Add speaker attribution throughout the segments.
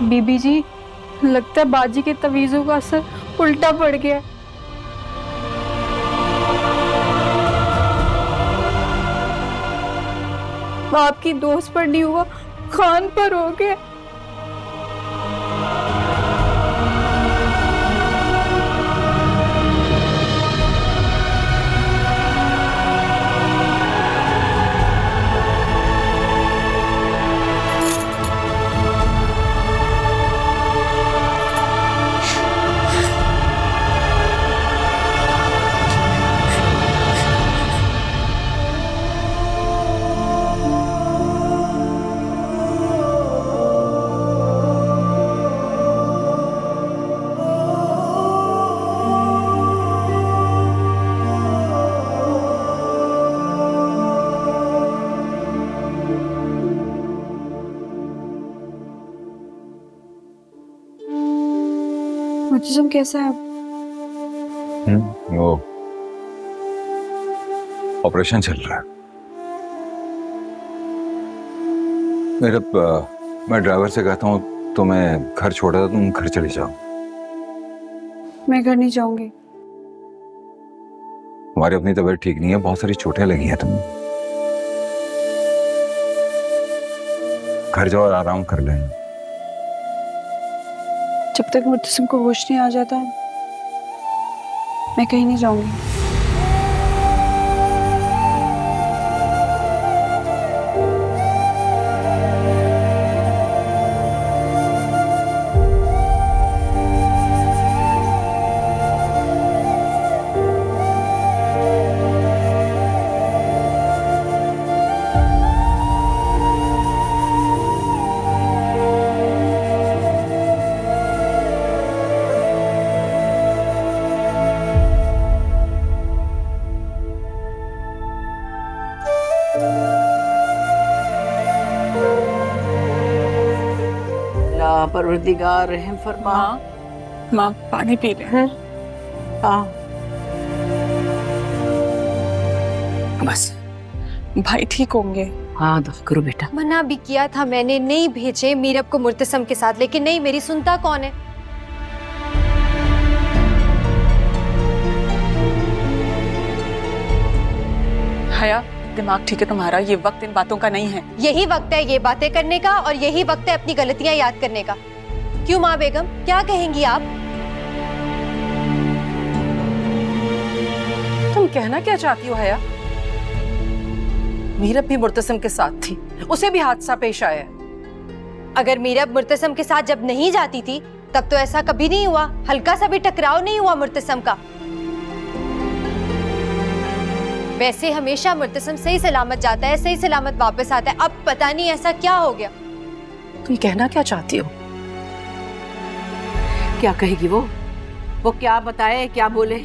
Speaker 1: बीबी जी, लगता है बाजी के तवीज़ों का असर उल्टा पड़ गया। आपकी दोस्त पर नहीं हुआ, खान पर हो गया। मुझे कैसा है?
Speaker 2: वो ऑपरेशन चल रहा है। मैं ड्राइवर से कहता हूँ तुम्हें घर छोड़ा था, तुम घर चले जाओ।
Speaker 1: मैं घर नहीं जाऊंगी।
Speaker 2: तुम्हारी अपनी तबीयत ठीक नहीं है, बहुत सारी चोटें लगी हैं तुम्हें। घर जाओ और आराम कर लेना।
Speaker 1: जब तक मुर्तसिम को होश नहीं आ जाता मैं कहीं नहीं जाऊंगी।
Speaker 3: परवरदिगार रहम फरमा।
Speaker 1: माँ पानी पी रहे हैं।
Speaker 3: हाँ
Speaker 1: बस भाई ठीक होंगे।
Speaker 3: हाँ दुआ करो बेटा।
Speaker 4: मना भी किया था मैंने, नहीं भेजे मीरब को मुर्तसम के साथ, लेकिन नहीं, मेरी सुनता कौन है।
Speaker 5: हया, दिमाग ठीक है तुम्हारा? ये वक्त इन बातों का नहीं है।
Speaker 4: यही वक्त है ये बातें करने का और यही वक्त है अपनी गलतियां याद करने का। क्यों माँ बेगम, क्या कहेंगी आप?
Speaker 5: तुम कहना क्या चाहती हो हया? मीरब भी मुर्तसिम के साथ थी, उसे भी हादसा पेश आया।
Speaker 4: अगर मीरब मुर्तसम के साथ जब नहीं जाती थी तब तो ऐसा कभी नहीं हुआ, हल्का सा भी टकराव नहीं हुआ मुर्तसम का। वैसे हमेशा मुर्तसम सही सलामत जाता है, सही सलामत वापस आता है। अब पता नहीं ऐसा क्या हो गया।
Speaker 5: तुम कहना क्या चाहती हो?
Speaker 3: क्या कहेगी वो क्या बताए क्या बोले?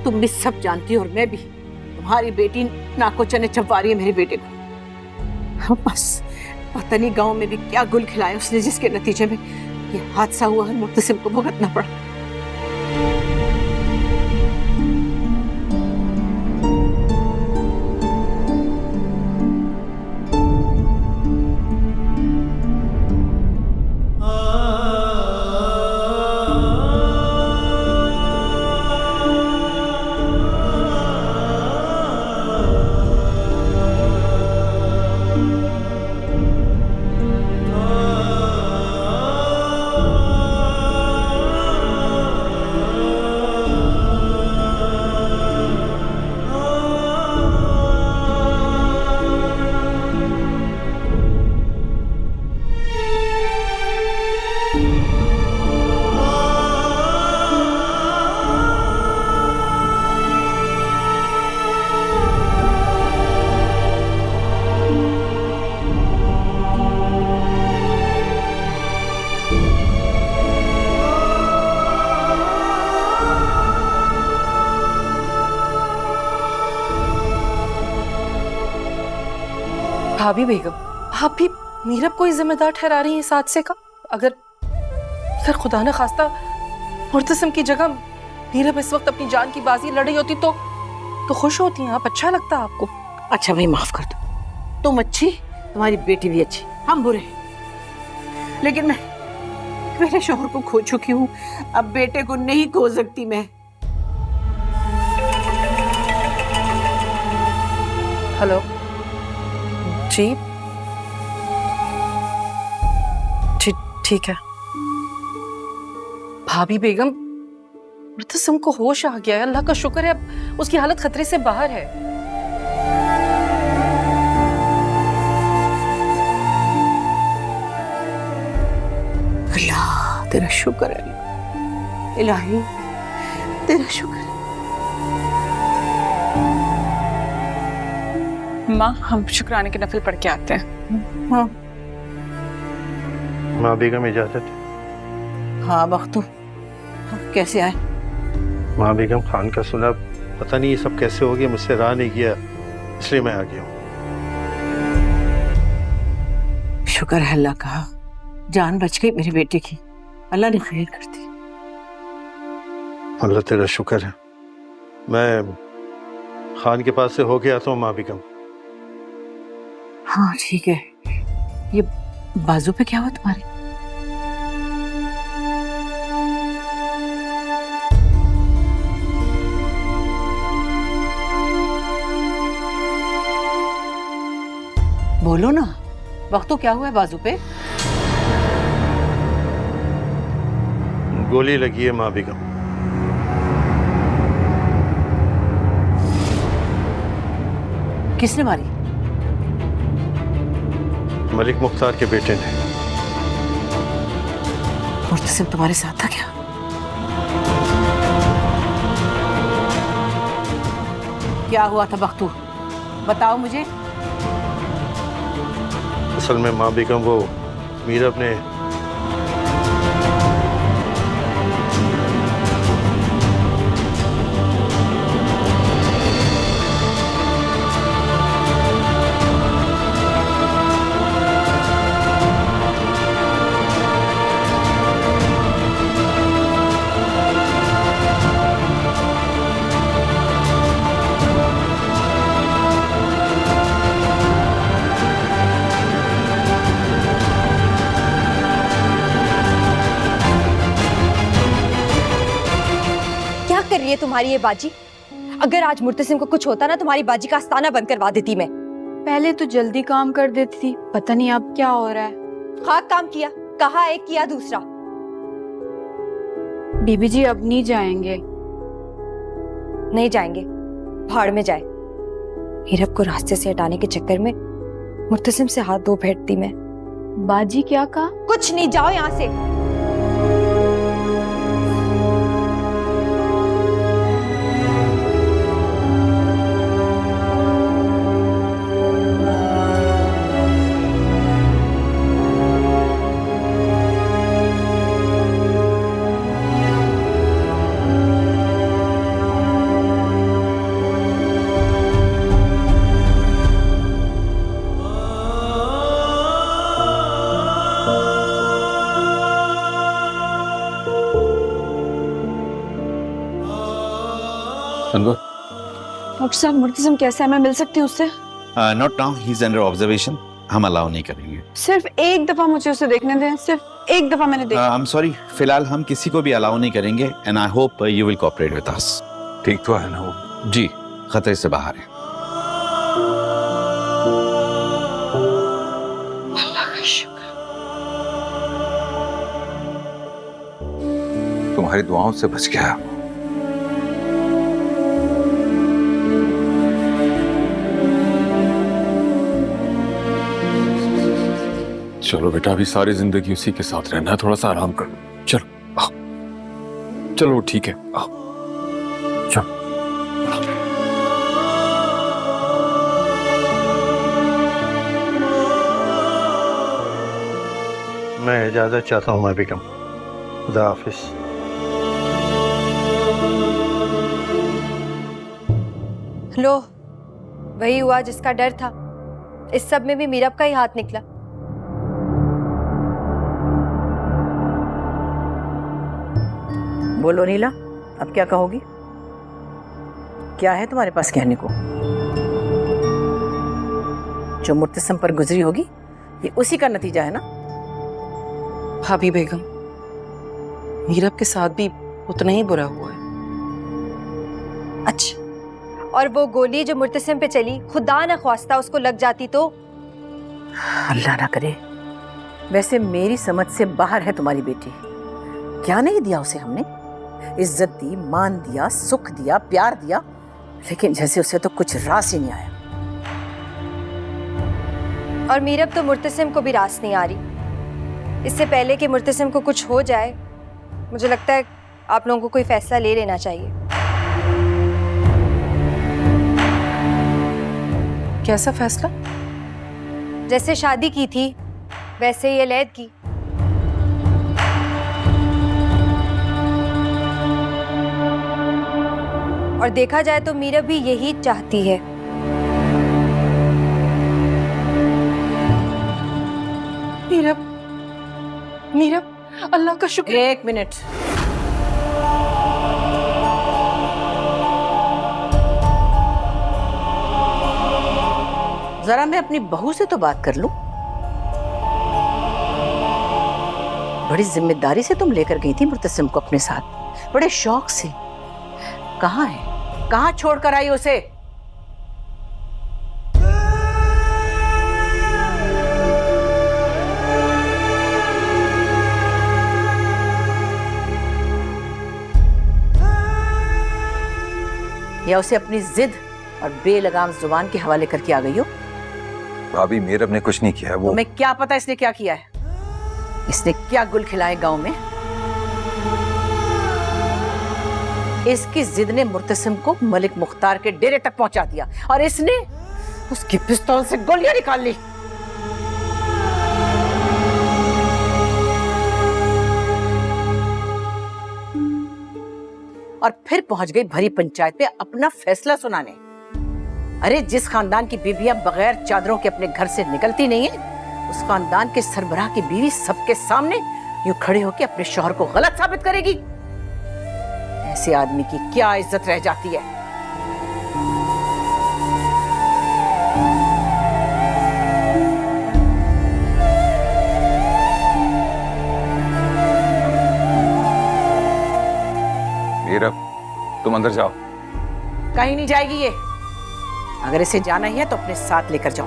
Speaker 3: तुम भी सब जानती हो और मैं भी। तुम्हारी बेटी नाको चने चबवा रही है मेरे बेटे को। बस पता नहीं गांव में भी क्या गुल खिलाया उसने, जिसके नतीजे में ये हादसा हुआ और मुर्तसिम को भुगतना पड़ा।
Speaker 5: भाभी बेगम, आप भी मीरब को ही जिम्मेदार ठहरा रही हैं इस हादसे का? अगर खुदा न खास्ता मुर्तसिम की जगह मीरब इस वक्त अपनी जान की बाजी लड़ रही होती तो खुश होती हैं आप? अच्छा लगता आपको?
Speaker 3: अच्छा भाई माफ कर दो, तुम अच्छी, तुम्हारी बेटी भी अच्छी, हम बुरे हैं। लेकिन मेरे शौहर को खो चुकी हूँ, अब बेटे को नहीं खो सकती मैं।
Speaker 5: हेलो जी जी, ठीक है। भाभी बेगम, मुर्तसिम को होश आ गया है, अल्लाह का शुक्र है, अब उसकी हालत खतरे से बाहर है।
Speaker 3: अल्लाह तेरा शुक्र है, इलाही तेरा शुक्र है।
Speaker 1: माँ, हम शुक्राने के नफल पढ़ के आते हैं।
Speaker 3: हाँ
Speaker 6: माँ बेगम इजाजत।
Speaker 3: हाँ बख्तू, कैसे आए?
Speaker 6: माँ बेगम, खान का सुना, पता नहीं ये सब कैसे हो गया, मुझसे रहा नहीं गया, इसलिए मैं आ गया हूँ।
Speaker 3: शुक्र है अल्लाह का, जान बच गई मेरे बेटे की, अल्लाह ने खैर कर दी।
Speaker 6: अल्लाह तेरा शुक्र है। मैं खान के पास से होके आता हूँ माँ बेगम।
Speaker 3: हाँ ठीक है। ये बाजू पे क्या हुआ तुम्हारे? बोलो ना, वक्त तो क्या हुआ है बाजू पे?
Speaker 6: गोली लगी है माँ बेगम।
Speaker 3: किसने मारी?
Speaker 6: मलिक मुख्तार के बेटे ने।
Speaker 3: मुर्तसिम तुम्हारे साथ था क्या? क्या हुआ था बख्तू, बताओ मुझे।
Speaker 6: असल में माँ बेगम, वो मीरब ने
Speaker 4: कर रही है तुम्हारी ये बाजी? अगर आज मुर्तसिम को कुछ होता ना, तुम्हारी बाजी का आस्ताना बंद करवा देती मैं।
Speaker 1: पहले तो जल्दी काम कर देती थी, पता नहीं अब क्या हो रहा है।
Speaker 4: खाक काम किया, कहा एक किया दूसरा।
Speaker 1: बीबी जी अब नहीं जाएंगे।
Speaker 4: नहीं जाएंगे, भाड़ में जाए। मीरब को रास्ते से हटाने के चक्कर में मुर्तसिम से हाथ धो बैठती मैं।
Speaker 1: बाजी क्या कहा?
Speaker 4: कुछ नहीं, जाओ यहाँ से।
Speaker 1: डॉक्टर साहब, मुर्तसिम कैसा है? मैं मिल सकती हूँ उससे?
Speaker 7: Not now, he is under observation. हम अलाउ नहीं करेंगे।
Speaker 1: सिर्फ एक दफा मुझे उसे देखने दें, सिर्फ एक दफा मैंने देखा।
Speaker 7: आई एम सॉरी, फिलहाल हम किसी को भी अलाउ नहीं करेंगे and I hope you will cooperate with us.
Speaker 2: ठीक तो है ना वो?
Speaker 7: जी, खतरे से बाहर है।
Speaker 1: अल्लाह का शुक्र।
Speaker 2: तुम्हारी दुआओं से बच गया।
Speaker 8: चलो बेटा, अभी सारी जिंदगी उसी के साथ रहना है, थोड़ा सा आराम कर लो। चलो आओ, चलो ठीक है, आओ चलो।
Speaker 6: मैं इजाजत चाहता हूँ माँ बेगम। खुदा हाफिज।
Speaker 4: लो, वही हुआ जिसका डर था। इस सब में भी मीरब का ही हाथ निकला।
Speaker 3: बोलो नीला, अब क्या कहोगी? क्या है तुम्हारे पास कहने को? जो मुर्तसिम पर गुजरी होगी, ये उसी का नतीजा है ना?
Speaker 5: भाभी बेगम, मीरब के साथ भी उतना ही बुरा हुआ है।
Speaker 4: अच्छा, और वो गोली जो मुर्तसिम पे चली, खुदा न ख्वास्ता उसको लग जाती तो?
Speaker 3: अल्लाह ना करे। वैसे मेरी समझ से बाहर है तुम्हारी बेटी। क्या नहीं दिया उसे हमने? इज्जत दी, मान दिया, सुख दिया, प्यार दिया, लेकिन जैसे उसे तो कुछ रास ही नहीं आया।
Speaker 4: और मीरब तो मुर्तसिम को भी रास नहीं आ रही। इससे पहले कि मुर्तसिम को कुछ हो जाए, मुझे लगता है आप लोगों को कोई फैसला ले लेना चाहिए।
Speaker 5: कैसा फैसला?
Speaker 4: जैसे शादी की थी वैसे ये लैद की। और देखा जाए तो मीरा भी यही चाहती है।
Speaker 5: मीरब, मीरब, अल्लाह का शुक्र।
Speaker 3: एक मिनट। जरा मैं अपनी बहू से तो बात कर लूं। बड़ी जिम्मेदारी से तुम लेकर गई थी मुर्तसिम को अपने साथ, बड़े शौक से। कहाँ है? कहाँ छोड़कर आई उसे? या उसे अपनी जिद और बेलगाम जुबान के हवाले करके आ गई हो?
Speaker 2: भाभी मीरब ने कुछ नहीं किया। वो
Speaker 3: तुम्हें क्या पता इसने क्या किया है? इसने क्या गुल खिलाए गांव में? इसकी जिद ने मुर्तसिम को मलिक मुख्तार के डेरे तक पहुंचा दिया और इसने उसकी पिस्तौल से गोलियां निकाल ली। और फिर पहुंच गई भरी पंचायत में अपना फैसला सुनाने। अरे जिस खानदान की बीवियां बगैर चादरों के अपने घर से निकलती नहीं है, उस खानदान के सरबराह की बीवी सबके सामने यूं खड़े होकर अपने शौहर को गलत साबित करेगी? ऐसे आदमी की क्या इज्जत रह जाती है?
Speaker 2: मीरब, तुम अंदर जाओ।
Speaker 3: कहीं नहीं जाएगी ये। अगर इसे जाना ही है तो अपने साथ लेकर जाओ।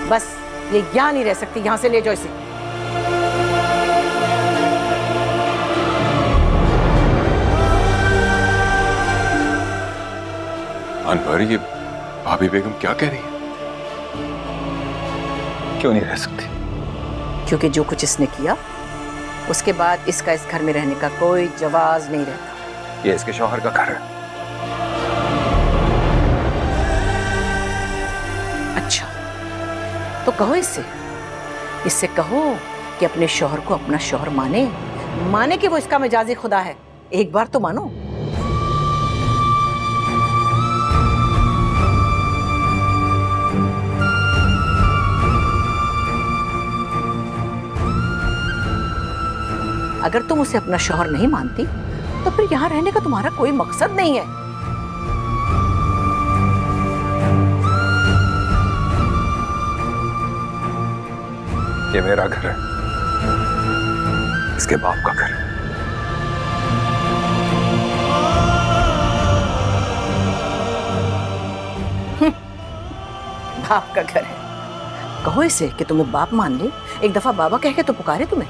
Speaker 3: बस ये यहां नहीं रह सकती, यहां से ले जाओ इसे।
Speaker 8: अनवर, ये भाभी बेगम क्या कह रही है?
Speaker 2: क्यों नहीं रह सकती?
Speaker 3: क्योंकक्योंकि जो कुछ इसने किया उसके बाद इसका इस घर में रहने का कोई जवाज नहीं रहता।
Speaker 2: ये इसके शौहर का घर है।
Speaker 3: अच्छा तो कहो इससे कहो कि अपने शौहर को अपना शौहर माने कि वो इसका मिजाजी खुदा है। एक बार तो मानो। अगर तुम उसे अपना शौहर नहीं मानती तो फिर यहां रहने का तुम्हारा कोई मकसद नहीं है।
Speaker 2: ये मेरा घर है, इसके बाप का घर है।
Speaker 3: बाप का घर है? कहो इसे कि तुम्हें बाप मान ले। एक दफा बाबा कह के तो पुकारे तुम्हें।